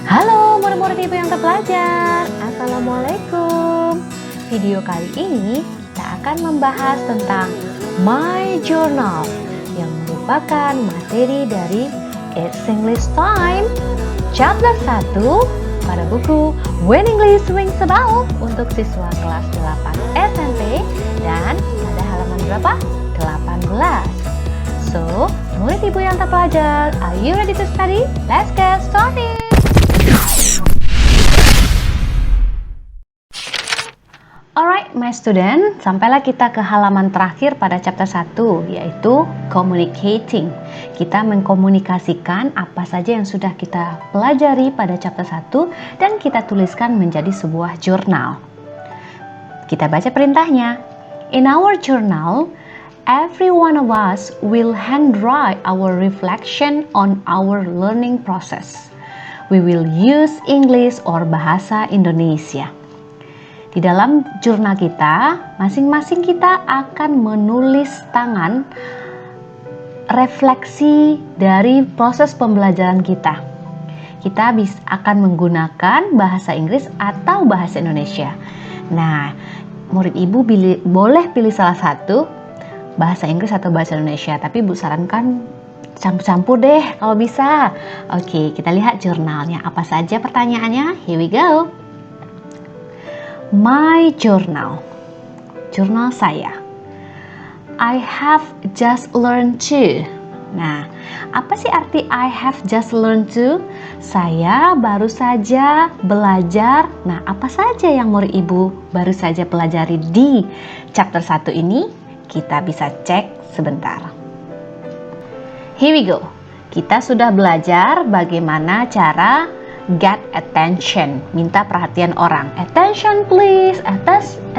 Halo murid-murid ibu yang terpelajar, Assalamualaikum. Video kali ini kita akan membahas tentang My Journal yang merupakan materi dari It's English Time Chapter 1 pada buku When English Rings a Bell untuk siswa kelas 8 SMP dan pada halaman berapa? 18. So, murid ibu yang terpelajar, are you ready to study? Let's get started! Alright, my student, sampailah kita ke halaman terakhir pada chapter 1, yaitu communicating. Kita mengkomunikasikan apa saja yang sudah kita pelajari pada chapter 1 dan kita tuliskan menjadi sebuah jurnal. Kita baca perintahnya. In our journal, every one of us will handwrite our reflection on our learning process. We will use English or bahasa Indonesia. Di dalam jurnal kita, masing-masing kita akan menulis tangan refleksi dari proses pembelajaran kita. Kita akan menggunakan bahasa Inggris atau bahasa Indonesia. Nah, murid ibu boleh pilih salah satu, bahasa Inggris atau bahasa Indonesia, tapi ibu sarankan campur-campur deh kalau bisa. Oke, kita lihat jurnalnya. Apa saja pertanyaannya? Here we go. My journal. Jurnal saya. I have just learned to. Nah, apa sih arti I have just learned to? Saya baru saja belajar. Nah, apa saja yang murid ibu baru saja pelajari di chapter 1 ini? Kita bisa cek sebentar. Here we go. Kita sudah belajar bagaimana cara get attention, minta perhatian orang. Attention please,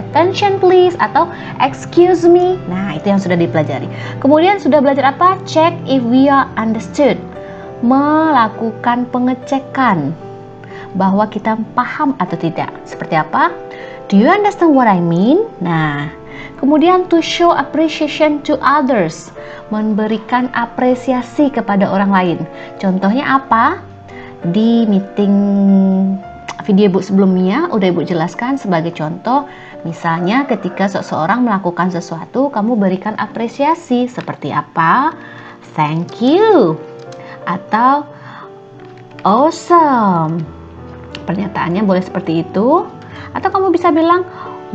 attention please, atau excuse me. Nah, itu yang sudah dipelajari. Kemudian sudah belajar apa? Check if we are understood. Melakukan pengecekan bahwa kita paham atau tidak. Seperti apa? Do you understand what I mean? Nah, kemudian to show appreciation to others, memberikan apresiasi kepada orang lain. Contohnya apa? Di meeting video ibu sebelumnya udah ibu jelaskan sebagai contoh, misalnya ketika seseorang melakukan sesuatu, kamu berikan apresiasi seperti apa? Thank you atau awesome. Pernyataannya boleh seperti itu, atau kamu bisa bilang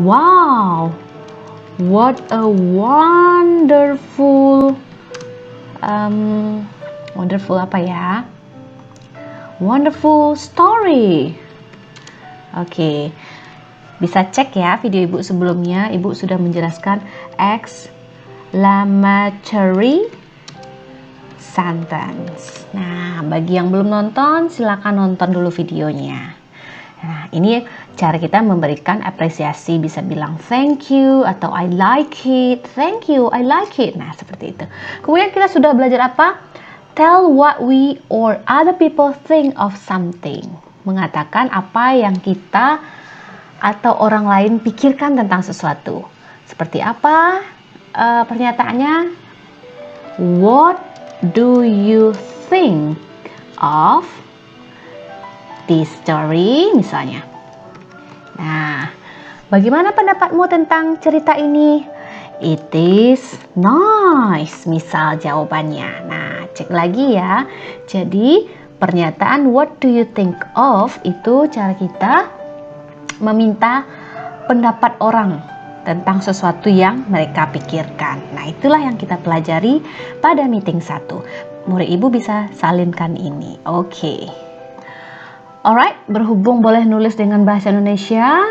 wow, what a wonderful wonderful apa ya? Wonderful story. Oke, bisa cek ya video ibu sebelumnya. Ibu sudah menjelaskan exclamatory sentence. Nah, bagi yang belum nonton, silakan nonton dulu videonya. Nah, ini cara kita memberikan apresiasi. Bisa bilang thank you atau I like it. Thank you, I like it. Nah, seperti itu. Kemudian kita sudah belajar apa? Tell what we or other people think of something. Mengatakan apa yang kita atau orang lain pikirkan tentang sesuatu. Seperti apa pernyataannya? What do you think of this story? Misalnya. Nah, bagaimana pendapatmu tentang cerita ini? It is nice. Misal jawabannya. Nah, cek lagi ya. Jadi, pernyataan what do you think of itu cara kita meminta pendapat orang tentang sesuatu yang mereka pikirkan. Nah, itulah yang kita pelajari pada meeting 1. Murid ibu bisa salinkan ini. Oke. Alright, berhubung boleh nulis dengan bahasa Indonesia,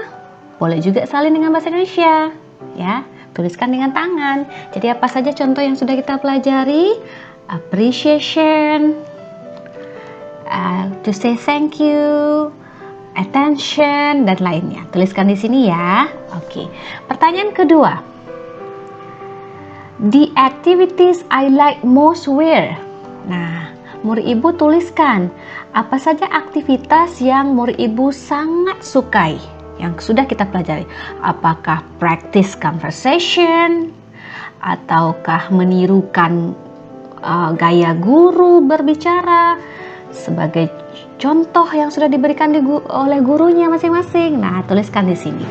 boleh juga salin dengan bahasa Indonesia. Ya, tuliskan dengan tangan. Jadi apa saja contoh yang sudah kita pelajari? Appreciation, to say thank you, attention, dan lainnya. Tuliskan di sini ya. Oke. Pertanyaan kedua. The activities I like most were. Nah, murid ibu tuliskan apa saja aktivitas yang murid ibu sangat sukai yang sudah kita pelajari. Apakah practice conversation, ataukah menirukan gaya guru berbicara. Sebagai contoh yang sudah diberikan oleh gurunya masing-masing. Nah, tuliskan di sini.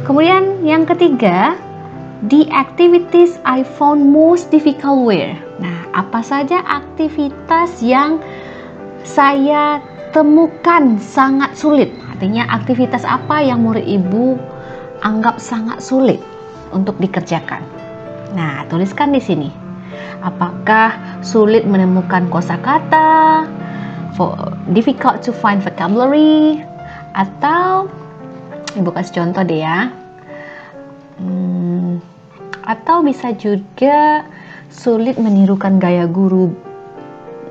Kemudian yang ketiga, the activities I found most difficult were. Nah, apa saja aktivitas yang saya temukan sangat sulit? Artinya aktivitas apa yang murid ibu anggap sangat sulit untuk dikerjakan? Nah, tuliskan di sini. Apakah sulit menemukan kosakata, difficult to find vocabulary, atau ibu kasih contoh deh ya. Atau bisa juga sulit menirukan gaya guru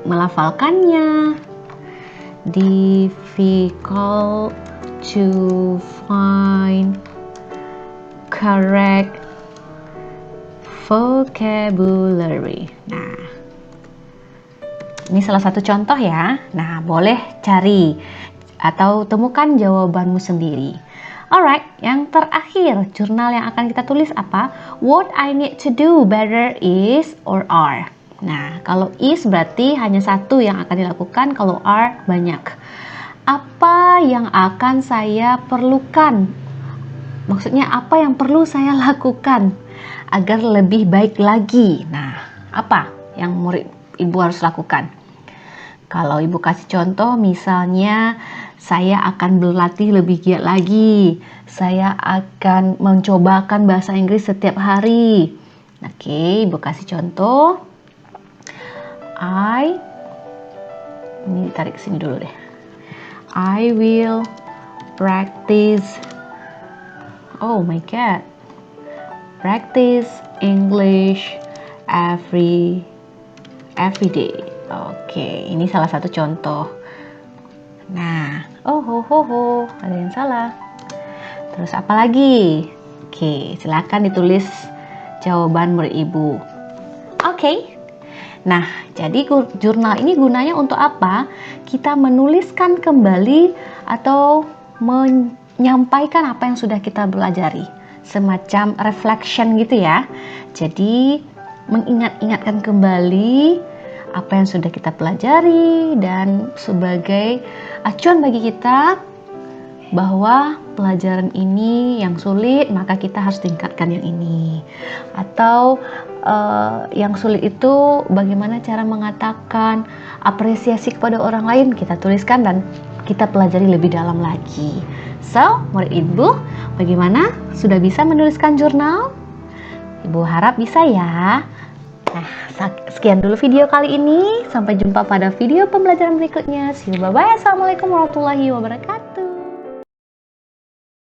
melafalkannya, difficult to find correct vocabulary. Nah, ini salah satu contoh ya. Nah, boleh cari atau temukan jawabanmu sendiri. Alright, yang terakhir, jurnal yang akan kita tulis apa? What I need to do better is or are. Nah, kalau is berarti hanya satu yang akan dilakukan, kalau are banyak. Apa yang akan saya perlukan? Maksudnya apa yang perlu saya lakukan agar lebih baik lagi? Nah, apa yang murid ibu harus lakukan? Kalau ibu kasih contoh, misalnya saya akan berlatih lebih giat lagi. Saya akan mencobakan bahasa Inggris setiap hari. Oke, ibu kasih contoh. Ini tarik ke sini dulu deh. I will practice. Oh my God. Practice English every day. Oke, ini salah satu contoh. Nah, ada yang salah. Terus apa lagi? Oke, silakan ditulis jawaban murid ibu. Oke. Nah, jadi jurnal ini gunanya untuk apa? Kita menuliskan kembali atau menyampaikan apa yang sudah kita pelajari. Semacam reflection gitu ya. Jadi, mengingat-ingatkan kembali apa yang sudah kita pelajari dan sebagai acuan bagi kita bahwa pelajaran ini yang sulit, maka kita harus tingkatkan yang ini. Atau yang sulit itu bagaimana cara mengatakan apresiasi kepada orang lain, kita tuliskan dan kita pelajari lebih dalam lagi. So, murid ibu, bagaimana? Sudah bisa menuliskan jurnal? Ibu harap bisa ya. Nah, sekian dulu video kali ini. Sampai jumpa pada video pembelajaran berikutnya. See you, bye-bye. Assalamualaikum warahmatullahi wabarakatuh.